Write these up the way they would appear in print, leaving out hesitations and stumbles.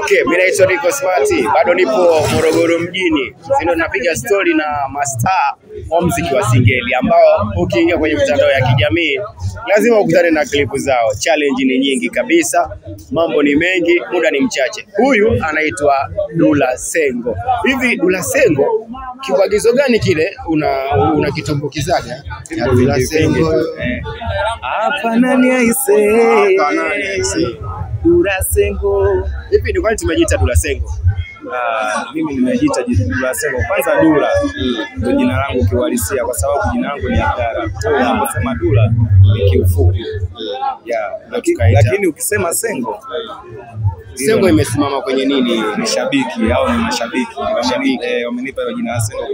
Okay, mimi naitwa Rico Smart. Bado nipo Morogoro mjini. Ndio napiga story na mastaa wa muziki wa Singeli ambao ukiingia kwenye mitandao ya kijamii lazima ukutane na klipu zao. Challenge ni nyingi kabisa, mambo ni mengi, muda ni mchache. Huyu anaitwa Dula Sengo. Hivi Dula Sengo, kibagizo gani kile una kitumbukizaga? Dula Sengo. Hapa nani aise? Dula Sengo. Hivi ni kwani tumejiita Dula Sengo? Mimi nimejiita Dula Sengo. Kwanza Dula ndio jina langu kiuhalisia kwa sababu jina langu ni Abdara. Unaposema Dula ni kiufupi. Lakini ukisema Sengo, Sengo imesimama kwenye nini? Ni shabiki au ni mashabiki. Wamenipa hilo jina la Sengo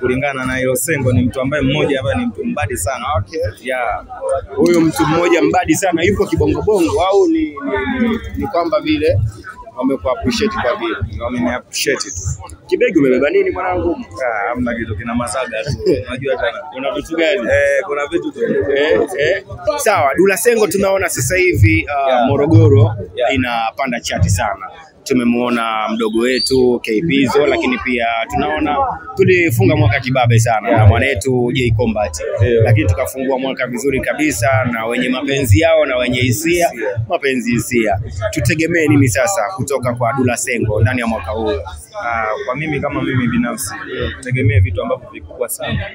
kulingana na hilo Sengo ni mtu ambaye mmoja ambaye ni mtu mbadi sana. Huyo mtu mmoja mbadi sana yupo kibongo bongo au ni kwamba vile wamekuappreciate kwa vile? Wameniappreciate tu. Kibegi umebeba nini mwanangu? Hamna kitu, kina masaga tu. Unajua tena. Kuna vitu gani? Kuna vitu tu. Sawa, Dula Sengo tunaona sasa hivi Morogoro inapanda chati sana. Tumemuona mdogo wetu KPzo, lakini pia tunaona tulifunga mwaka kibabe sana na mwanetu J Combat. Lakini tukafungua mwaka vizuri kabisa na wenye mapenzi yao na wenye hisia, mapenzi hisia. Tutegemee nini sasa kutoka kwa Dula Sengo ndani ya mwaka huu? Kwa mimi kama mimi binafsi, tegemee vitu ambavyo vikubwa sana.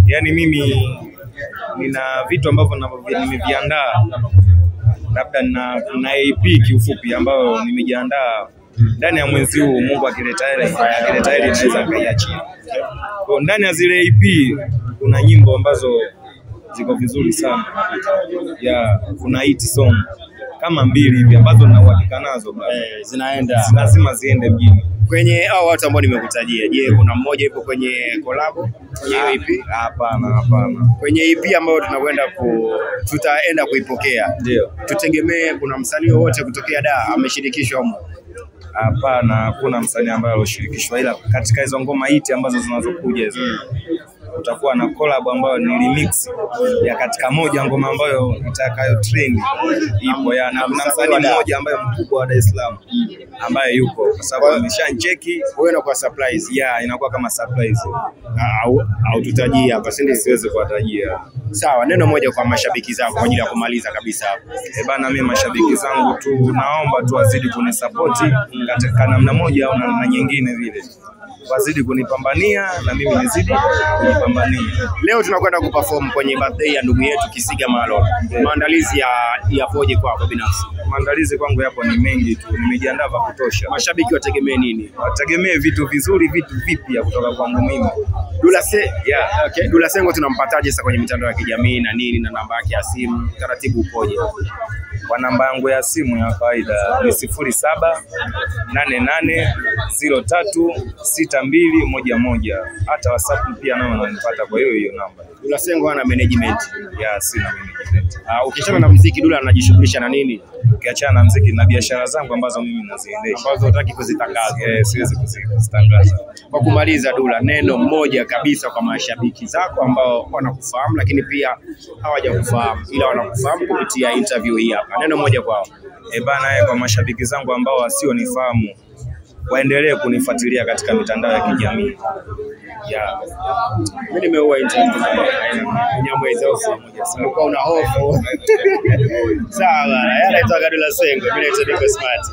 Yaani mimi nina vitu ambavyo nimeviandaa. Labda na EP kiufupi ambayo nimejiandaa ndani ya mwezi huu. Mungu akileta ile naweza kaiachia. Kwa ndani ya zile EP kuna nyimbo ambazo ziko vizuri sana. Kuna hit song kama 2 hivi ambazo na uhakika nazo zinaenda, lazima ziende mjini. Kwenye hao watu ambao nimekutajia, je, kuna mmoja yupo kwenye collab kwenye EP? Hapana. Kwenye EP ambayo tutaenda kuipokea, ndio tutegemee kuna msanii wote kutokea ameshirikishwa huko? Hapana, hakuna msanii ambaye alishirikishwa, ila katika hizo ngoma hiti ambazo zinazokuja hizo utakuwa na collab ambayo ni remix ya katika moja ngoma ambayo itakayo trend ipo na kuna msanii mmoja ambaye mkubwa wa Dar es Salaam ambaye yupo kwa sababu ameshancheki. Wewe inakuwa surprise? Inakuwa kama surprise. Au tutajia hapa, siwezi kuwatajia. Sawa, neno moja kwa mashabiki zako kwa ajili ya kumaliza kabisa hapa. Bana, mimi mashabiki zangu tu naomba tu wazidi kunisupport katika namna moja au na nyingine vile. Wazidi kunipambania na mimi nizidi kunipambania. Leo tunakwenda kuperform kwenye birthday ya ndugu yetu Kisiga Malolo. Maandalizi yapoje kwako binafsi? Maandalizi kwangu yapo ni mengi tu. Nimejiandaa vya kutosha. Mashabiki wategemee nini? Wategemee vitu vizuri, vitu vipya kutoka kwangu mimi. Dula Sengo tunampataje sasa kwenye mitandao ya kijamii na nini, na namba yake ya simu, taratibu upoje? Kwa namba yangu ya simu ya kawaida ni 0788036211. Hata WhatsApp pia nao unanipata kwa hiyo namba. Dula Sengo ana management? Sina management. Ukiachana na muziki, Dula anajishughulisha na nini? Ukiachana na muziki na biashara zangu ambazo mimi naziendesha. Ambazo hutaki kuzitangaza? Siwezi kuzitangaza. Kwa kumaliza, Dula, neno moja kabisa kwa mashabiki zako ambao wanakufahamu lakini pia hawajakufahamu ila wanakufahamu kupitia interview hii hapa. Neno moja kwao. Kwa mashabiki zangu ambao wasionifahamu, waendelee kunifuatilia katika mitandao ya kijamii. Mimi nimeua interview Nyamwezi au sikuwa una hofu. Sawa, anaitwa Dula Sengo, mimi naitwa Rico Smart.